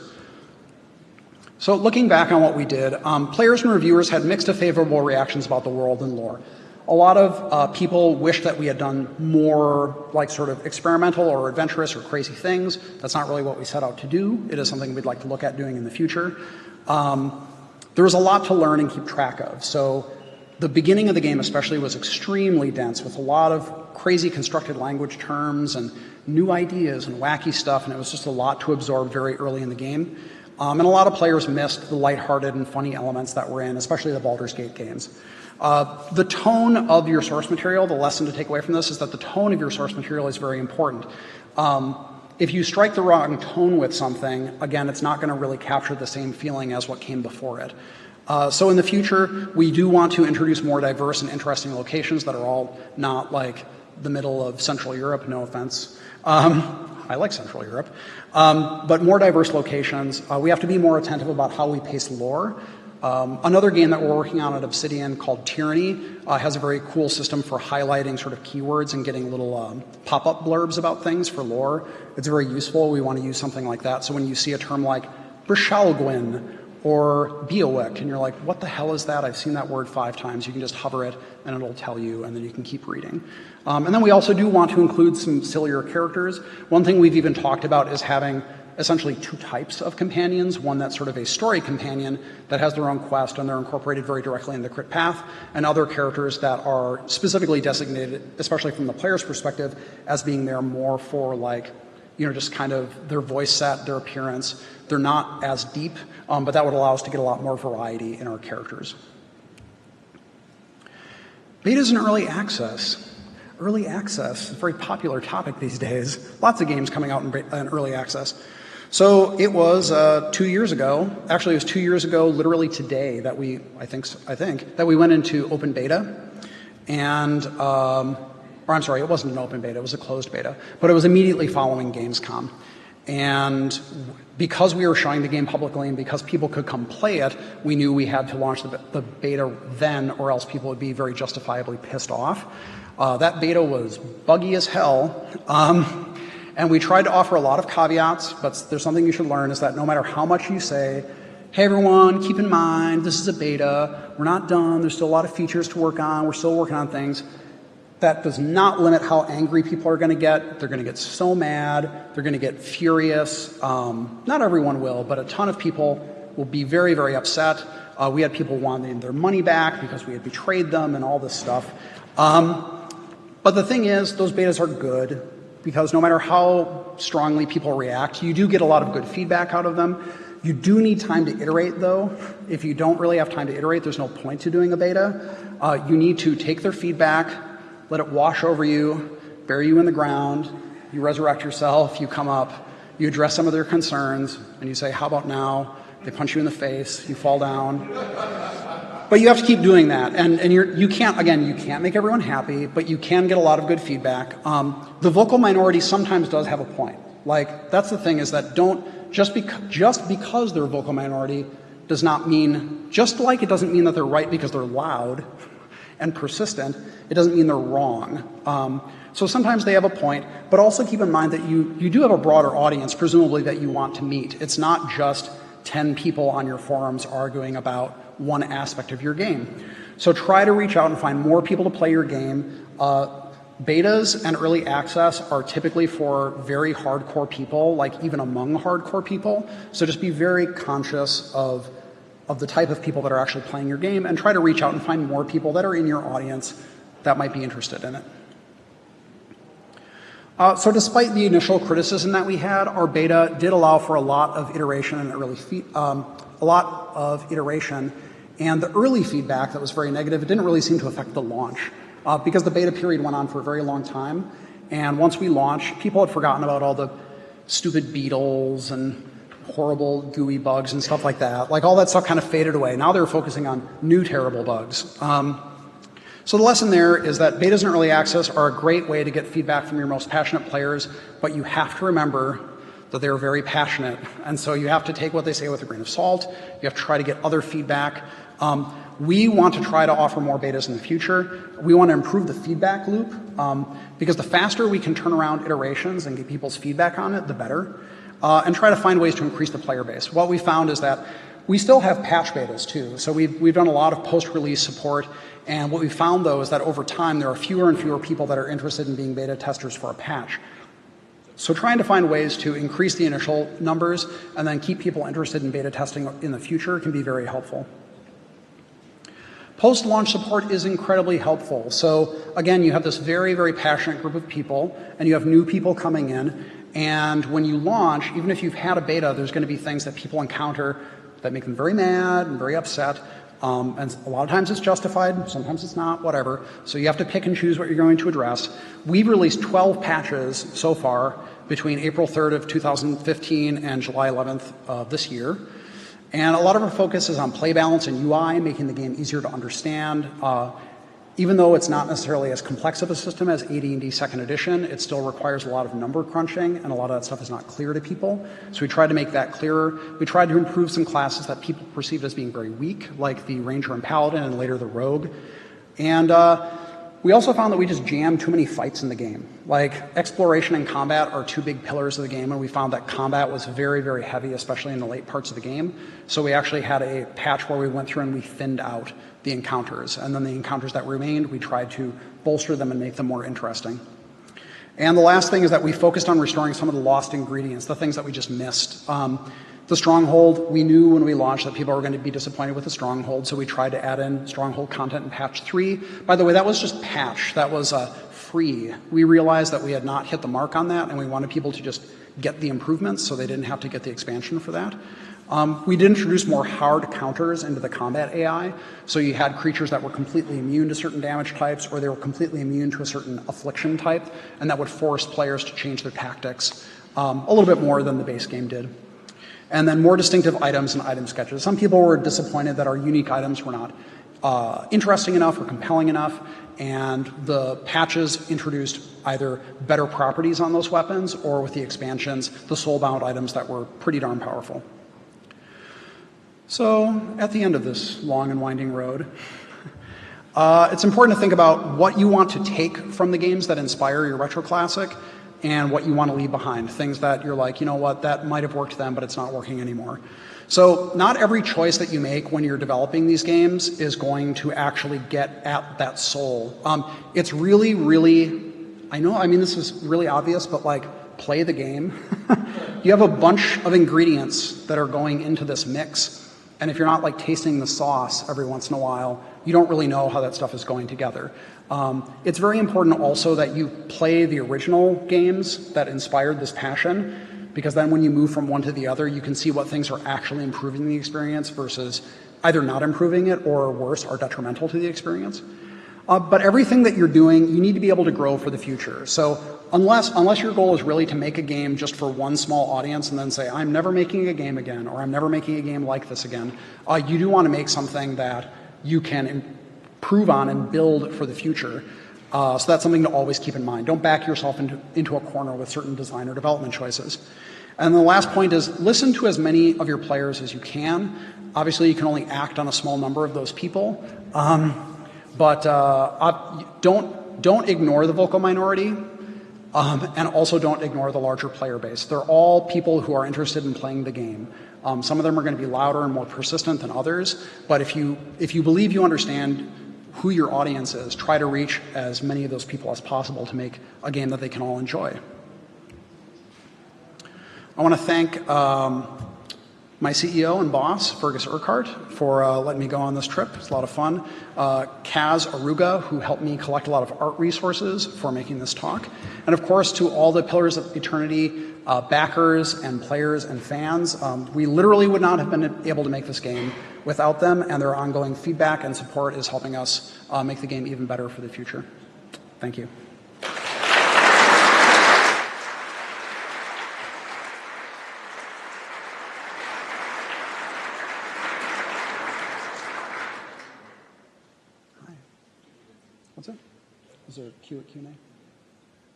So looking back on what we did, players and reviewers had mixed to favorable reactions about the world and lore. A lot of people wished that we had done more like sort of experimental or adventurous or crazy things. That's not really what we set out to do. It is something we'd like to look at doing in the future. There was a lot to learn and keep track of. So the beginning of the game especially was extremely dense with a lot of crazy constructed language terms and new ideas and wacky stuff, and it was just a lot to absorb very early in the game. And a lot of players missed the lighthearted and funny elements that were in, especially the Baldur's Gate games. The tone of your source material, the lesson to take away from this is that the tone of your source material is very important. If you strike the wrong tone with something, again, it's not going to really capture the same feeling as what came before it. So in the future, we do want to introduce more diverse and interesting locations that are all not like the middle of Central Europe, no offense. I like Central Europe. But more diverse locations. We have to be more attentive about how we pace lore. Another game that we're working on at Obsidian called Tyranny has a very cool system for highlighting sort of keywords and getting little pop-up blurbs about things for lore. It's very useful. We want to use something like that. So when you see a term like Brishalgwyn or Beowek, and you're like, what the hell is that? I've seen that word 5 times. You can just hover it, and it'll tell you, and then you can keep reading. And then we also do want to include some sillier characters. One thing we've even talked about is having essentially 2 types of companions, one that's sort of a story companion that has their own quest, and they're incorporated very directly in the crit path, and other characters that are specifically designated, especially from the player's perspective, as being there more for like, just kind of their voice set, their appearance. They're not as deep, but that would allow us to get a lot more variety in our characters. Betas and early access. Early access is a very popular topic these days. Lots of games coming out in early access. So it was 2 years ago. Actually, it was 2 years ago, literally today, that I think that we went into open beta, and or I'm sorry, it wasn't an open beta, it was a closed beta, but it was immediately following Gamescom. And because we were showing the game publicly and because people could come play it, we knew we had to launch the beta then, or else people would be very justifiably pissed off. That beta was buggy as hell, and we tried to offer a lot of caveats, but there's something you should learn is that no matter how much you say, hey everyone, keep in mind, this is a beta, we're not done, there's still a lot of features to work on, we're still working on things, that does not limit how angry people are going to get. They're going to get so mad. They're going to get furious. Not everyone will, but a ton of people will be very, very upset. We had people wanting their money back because we had betrayed them and all this stuff. But the thing is, those betas are good because no matter how strongly people react, you do get a lot of good feedback out of them. You do need time to iterate, though. If you don't really have time to iterate, there's no point to doing a beta. You need to take their feedback, let it wash over you, bury you in the ground, you resurrect yourself, you come up, you address some of their concerns, and you say, how about now? They punch you in the face, you fall down. But you have to keep doing that, and you can't make everyone happy, but you can get a lot of good feedback. The vocal minority sometimes does have a point. Like, that's the thing, is that just because they're a vocal minority does not mean, just like it doesn't mean that they're right because they're loud and persistent, it doesn't mean they're wrong. So sometimes they have a point, but also keep in mind that you do have a broader audience, presumably, that you want to meet. It's not just 10 people on your forums arguing about one aspect of your game. So try to reach out and find more people to play your game. Betas and early access are typically for very hardcore people, like even among hardcore people. So just be very conscious of of the type of people that are actually playing your game and try to reach out and find more people that are in your audience that might be interested in it. So despite the initial criticism that we had, our beta did allow for a lot of iteration and and the early feedback that was very negative, it didn't really seem to affect the launch because the beta period went on for a very long time. And once we launched, people had forgotten about all the stupid beetles and horrible gooey bugs and stuff like that. Like all that stuff kind of faded away. Now they're focusing on new terrible bugs. So the lesson there is that betas and early access are a great way to get feedback from your most passionate players, but you have to remember that they're very passionate. And so you have to take what they say with a grain of salt. You have to try to get other feedback. We want to try to offer more betas in the future. We want to improve the feedback loop because the faster we can turn around iterations and get people's feedback on it, the better. And try to find ways to increase the player base. What we found is that we still have patch betas too. So we've done a lot of post-release support. And what we found, though, is that over time, there are fewer and fewer people that are interested in being beta testers for a patch. So trying to find ways to increase the initial numbers and then keep people interested in beta testing in the future can be very helpful. Post-launch support is incredibly helpful. So again, you have this very, very passionate group of people, and you have new people coming in. And when you launch, even if you've had a beta, there's going to be things that people encounter that make them very mad and very upset. And a lot of times it's justified, sometimes it's not, whatever. So you have to pick and choose what you're going to address. We've released 12 patches so far between April 3rd of 2015 and July 11th of this year. And a lot of our focus is on play balance and UI, making the game easier to understand. Even though it's not necessarily as complex of a system as AD&D 2nd Edition, it still requires a lot of number crunching, and a lot of that stuff is not clear to people. So we tried to make that clearer. We tried to improve some classes that people perceived as being very weak, like the Ranger and Paladin, and later the Rogue. And we also found that we just jammed too many fights in the game. Like, exploration and combat are two big pillars of the game, and we found that combat was very, very heavy, especially in the late parts of the game. So we actually had a patch where we went through and we thinned out the encounters. And then the encounters that remained, we tried to bolster them and make them more interesting. And the last thing is that we focused on restoring some of the lost ingredients, the things that we just missed. The Stronghold, we knew when we launched that people were going to be disappointed with the Stronghold, so we tried to add in Stronghold content in patch 3. By the way, that was just patch. That was free. We realized that we had not hit the mark on that, and we wanted people to just get the improvements so they didn't have to get the expansion for that. We did introduce more hard counters into the combat AI, so you had creatures that were completely immune to certain damage types, or they were completely immune to a certain affliction type, and that would force players to change their tactics a little bit more than the base game did. And then more distinctive items and item sketches. Some people were disappointed that our unique items were not interesting enough or compelling enough, and the patches introduced either better properties on those weapons, or with the expansions, the soulbound items that were pretty darn powerful. So at the end of this long and winding road, it's important to think about what you want to take from the games that inspire your retro classic and what you want to leave behind, things that you're like, you know what, that might have worked then, but it's not working anymore. So not every choice that you make when you're developing these games is going to actually get at that soul. It's really, really, I mean, this is really obvious, but like, play the game. You have a bunch of ingredients that are going into this mix. And if you're not like tasting the sauce every once in a while, you don't really know how that stuff is going together. It's very important also that you play the original games that inspired this passion, because then when you move from one to the other, you can see what things are actually improving the experience versus either not improving it or worse, are detrimental to the experience. But everything that you're doing, you need to be able to grow for the future. So unless your goal is really to make a game just for one small audience and then say, I'm never making a game again, or I'm never making a game like this again, you do want to make something that you can improve on and build for the future. So that's something to always keep in mind. Don't back yourself into a corner with certain design or development choices. And the last point is listen to as many of your players as you can. Obviously, you can only act on a small number of those people. But don't ignore the vocal minority, and also don't ignore the larger player base. They're all people who are interested in playing the game. Some of them are going to be louder and more persistent than others, but if you believe you understand who your audience is, try to reach as many of those people as possible to make a game that they can all enjoy. I want to thank my CEO and boss, Fergus Urquhart, for letting me go on this trip. It's a lot of fun. Kaz Aruga, who helped me collect a lot of art resources for making this talk. And of course, to all the Pillars of Eternity backers and players and fans. We literally would not have been able to make this game without them, and their ongoing feedback and support is helping us make the game even better for the future. Thank you. What's it? Is there a Q&A?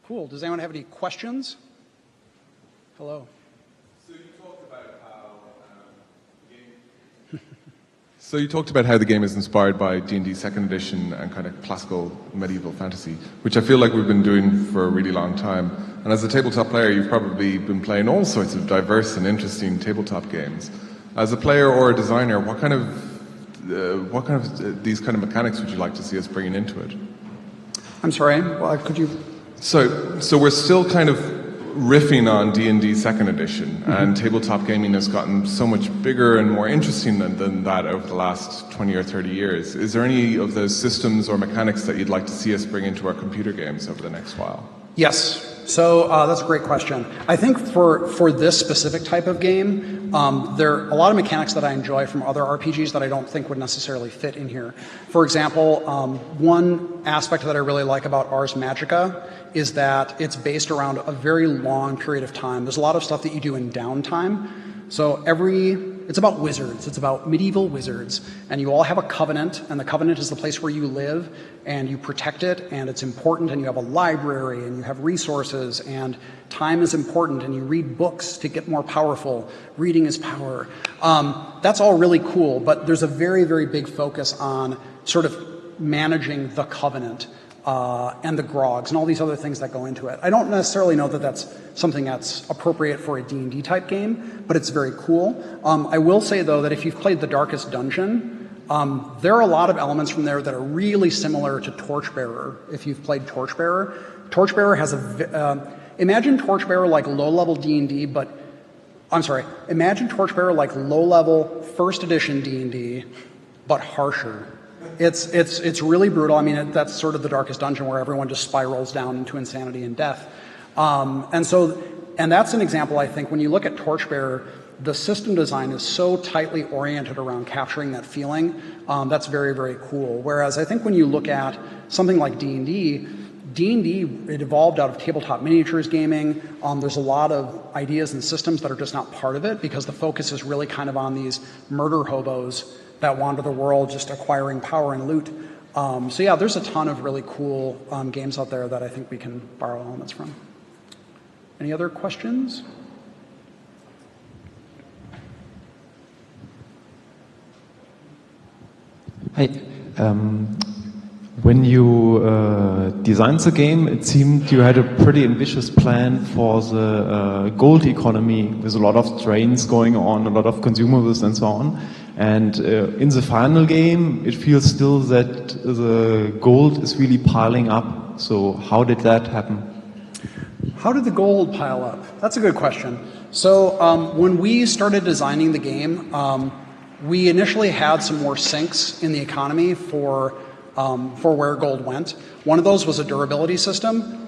Cool. Does anyone have any questions? Hello. So you talked about how the game is inspired by D&D 2nd edition and kind of classical medieval fantasy, which I feel like we've been doing for a really long time. And as a tabletop player, you've probably been playing all sorts of diverse and interesting tabletop games. As a player or a designer, what kind of these kind of mechanics would you like to see us bringing into it? I'm sorry. Well, could you? So we're still kind of riffing on D&D 2nd edition, and tabletop gaming has gotten so much bigger and more interesting than that over the last 20 or 30 years. Is there any of those systems or mechanics that you'd like to see us bring into our computer games over the next while? Yes. So that's a great question. I think for this specific type of game, there are a lot of mechanics that I enjoy from other RPGs that I don't think would necessarily fit in here. For example, one aspect that I really like about Ars Magica is that it's based around a very long period of time. There's a lot of stuff that you do in downtime. So it's about wizards. It's about medieval wizards. And you all have a covenant, and the covenant is the place where you live, and you protect it, and it's important, and you have a library, and you have resources, and time is important, and you read books to get more powerful. Reading is power. That's all really cool, but there's a very, very big focus on sort of managing the covenant and the grogs and all these other things that go into it. I don't necessarily know that that's something that's appropriate for a D&D type game, but it's very cool. I will say, though, that if you've played The Darkest Dungeon, there are a lot of elements from there that are really similar to Torchbearer, if you've played Torchbearer. Torchbearer has imagine Torchbearer like low-level D&D, but imagine Torchbearer like low-level first edition D&D, but harsher. It's really brutal. I mean, that's sort of The Darkest Dungeon, where everyone just spirals down into insanity and death. And that's an example, I think, when you look at Torchbearer, the system design is so tightly oriented around capturing that feeling. That's very, very cool. Whereas I think when you look at something like D&D, it evolved out of tabletop miniatures gaming. There's a lot of ideas and systems that are just not part of it, because the focus is really kind of on these murder hobos that wander the world just acquiring power and loot. So yeah, there's a ton of really cool games out there that I think we can borrow elements from. Any other questions? Hi. When you designed the game, it seemed you had a pretty ambitious plan for the gold economy, with a lot of trains going on, a lot of consumables and so on. And in the final game, it feels still that the gold is really piling up. So how did that happen? How did the gold pile up? That's a good question. So when we started designing the game, we initially had some more sinks in the economy for where gold went. One of those was a durability system.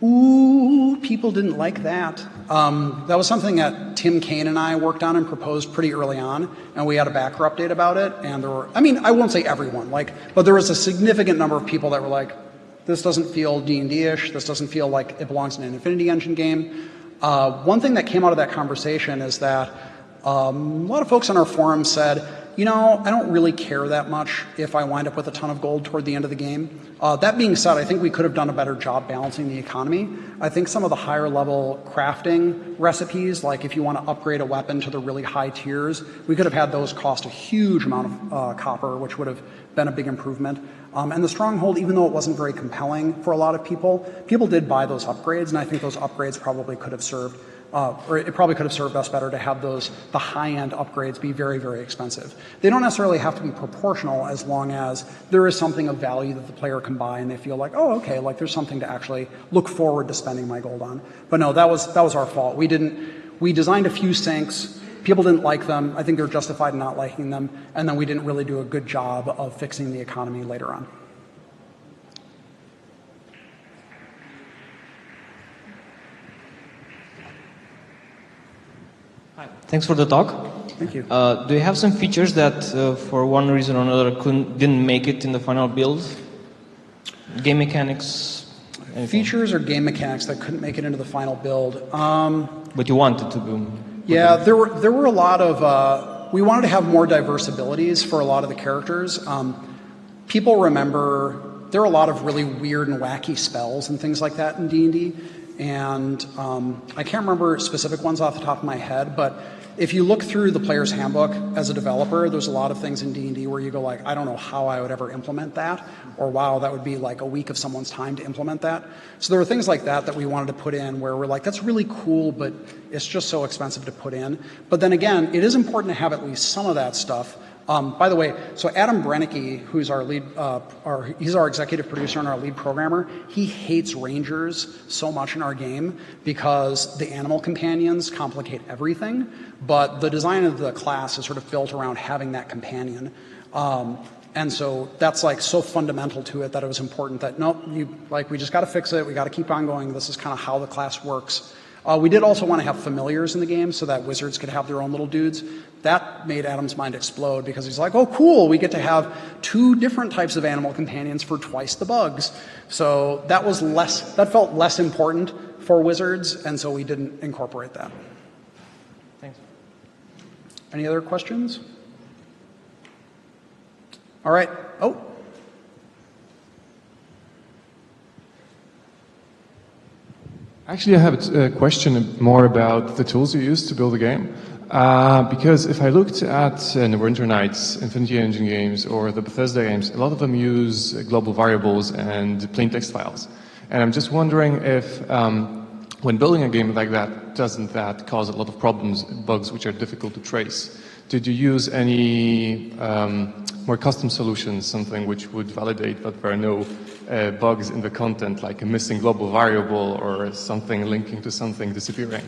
Ooh, people didn't like that. That was something that Tim Kane and I worked on and proposed pretty early on, and we had a backer update about it. And there were, I won't say everyone, but there was a significant number of people that were like, this doesn't feel D&D-ish. This doesn't feel like it belongs in an Infinity Engine game. One thing that came out of that conversation is that a lot of folks on our forum said, I don't really care that much if I wind up with a ton of gold toward the end of the game. That being said, I think we could have done a better job balancing the economy. I think some of the higher level crafting recipes, like if you want to upgrade a weapon to the really high tiers, we could have had those cost a huge amount of copper, which would have been a big improvement. And the Stronghold, even though it wasn't very compelling for a lot of people did buy those upgrades, and I think those upgrades probably could have served or it probably could have served us better to have the high-end upgrades be very, very expensive. They don't necessarily have to be proportional, as long as there is something of value that the player can buy and they feel like, oh, okay, like there's something to actually look forward to spending my gold on. But no, that was our fault. We designed a few sinks. People didn't like them. I think they're justified in not liking them. And then we didn't really do a good job of fixing the economy later on. Hi. Thanks for the talk. Thank you. Do you have some features that, for one reason or another, didn't make it in the final build? Game mechanics? Anything? Features or game mechanics that couldn't make it into the final build? But you wanted to do. Yeah, there were a lot of, we wanted to have more diverse abilities for a lot of the characters. People remember, there are a lot of really weird and wacky spells and things like that in D&D. And I can't remember specific ones off the top of my head, but if you look through the player's handbook as a developer, there's a lot of things in D&D where you go like, I don't know how I would ever implement that, or wow, that would be like a week of someone's time to implement that. So there were things like that that we wanted to put in where we're like, that's really cool, but it's just so expensive to put in. But then again, it is important to have at least some of that stuff. By the way, so Adam Brennicke, who's our lead, he's our executive producer and our lead programmer, he hates rangers so much in our game because the animal companions complicate everything, but the design of the class is sort of built around having that companion. And so that's like so fundamental to it that it was important that, nope, we just got to fix it. We got to keep on going. This is kind of how the class works. We did also want to have familiars in the game so that wizards could have their own little dudes. That made Adam's mind explode because he's like, oh, cool, we get to have 2 different types of animal companions for twice the bugs. So that felt less important for wizards, and so we didn't incorporate that. Thanks. Any other questions? All right. Oh. Actually, I have a question more about the tools you use to build a game. Because if I looked at Neverwinter Nights, Infinity Engine games, or the Bethesda games, a lot of them use global variables and plain text files. And I'm just wondering if, when building a game like that, doesn't that cause a lot of problems, bugs which are difficult to trace? Did you use any more custom solutions, something which would validate that there are no bugs in the content, like a missing global variable or something linking to something disappearing?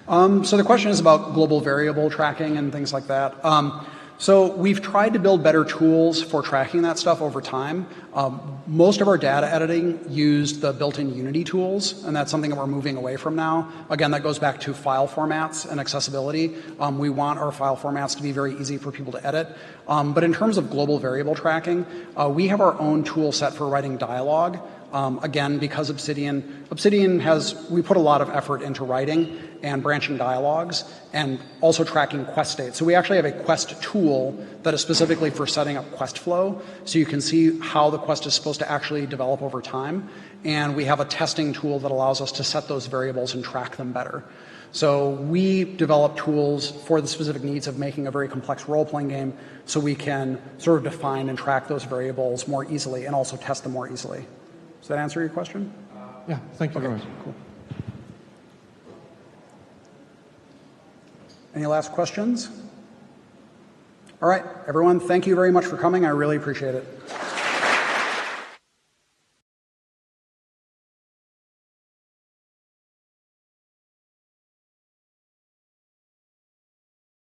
So the question is about global variable tracking and things like that. So we've tried to build better tools for tracking that stuff over time. Most of our data editing used the built-in Unity tools, and that's something that we're moving away from now. Again, that goes back to file formats and accessibility. We want our file formats to be very easy for people to edit. But in terms of global variable tracking, we have our own tool set for writing dialogue. Again, because Obsidian we put a lot of effort into writing and branching dialogues and also tracking quest states. So we actually have a quest tool that is specifically for setting up quest flow. So you can see how the quest is supposed to actually develop over time. And we have a testing tool that allows us to set those variables and track them better. So we develop tools for the specific needs of making a very complex role-playing game so we can sort of define and track those variables more easily and also test them more easily. Does that answer your question? Yeah, thank you very much. Cool. Any last questions? All right, everyone, thank you very much for coming. I really appreciate it.